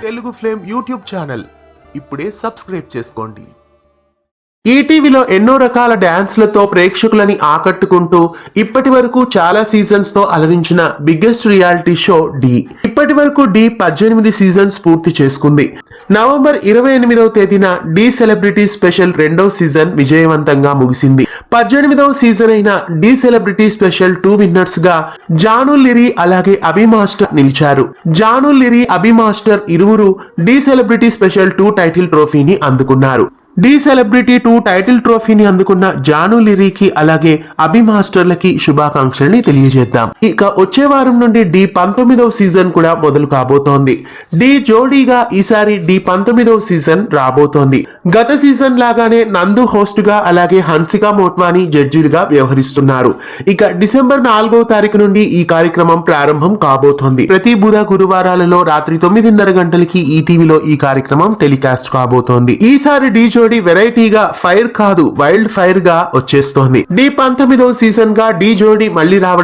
Telugu flame YouTube channel ఇప్పుడే subscribe చేసుకోండి. ఈటీవీలో ఎన్నో రకాల డాన్స్లతో ప్రేక్షకులని ఆకట్టుకుంటూ ఇప్పటి వరకు చాలా సీజన్స్ తో అలరించిన బిగ్గెస్ట్ రియాలిటీ షో డి. ఇప్పటి వరకు డి 18 సీజన్స్ పూర్తి చేసుకుంది. నవంబర్ 28వ తేదీన డి సెలబ్రిటీ స్పెషల్ 2వ సీజన్ విజయవంతంగా ముగిసింది. 18వ సీజన్ అయిన డి సెలబ్రిటీ స్పెషల్ 2 విన్నర్స్ గా జాను లిరి అలాగే అభి మాస్టర్ నిలిచారు. జాను లిరి, అభి మాస్టర్ ఇరువురు డి సెలబ్రిటీ స్పెషల్ 2 టైటిల్ ట్రోఫీని అందుకున్నారు. డి సెలబ్రిటీ 2 టైటిల్ ట్రోఫీని అందుకున్న జాను లిరికి అలాగే అభి మాస్టర్లకి శుభాకాంక్షల్ని తెలియజేద్దాం. ఇక వచ్చే వారం నుండి డి 19వ సీజన్ కూడా మొదలు కాబోతోంది. డి జోడీగా ఈసారి డి 19వ సీజన్ రాబోతోంది. గత సీజన్ లాగానే నందు హోస్ట్ గా అలాగే హన్సిక మోట్వానీ జడ్జిలుగా వ్యవహరిస్తున్నారు. ఇక డిసెంబర్ 4వ తారీఖు నుండి ఈ కార్యక్రమం ప్రారంభం కాబోతోంది. ప్రతి బుధ గురువారాలలో రాత్రి 9:30 గంటలకి ఈటీవీలో ఈ కార్యక్రమం టెలికాస్ట్ కాబోతోంది. ఈసారి డి జోడీ వెరైటీగా ఫైర్ కాదు వైల్డ్ ఫైర్ గా వచ్చేస్తోంది. డి 19వ సీజన్ గా డి జోడీ మళ్ళీ రావడం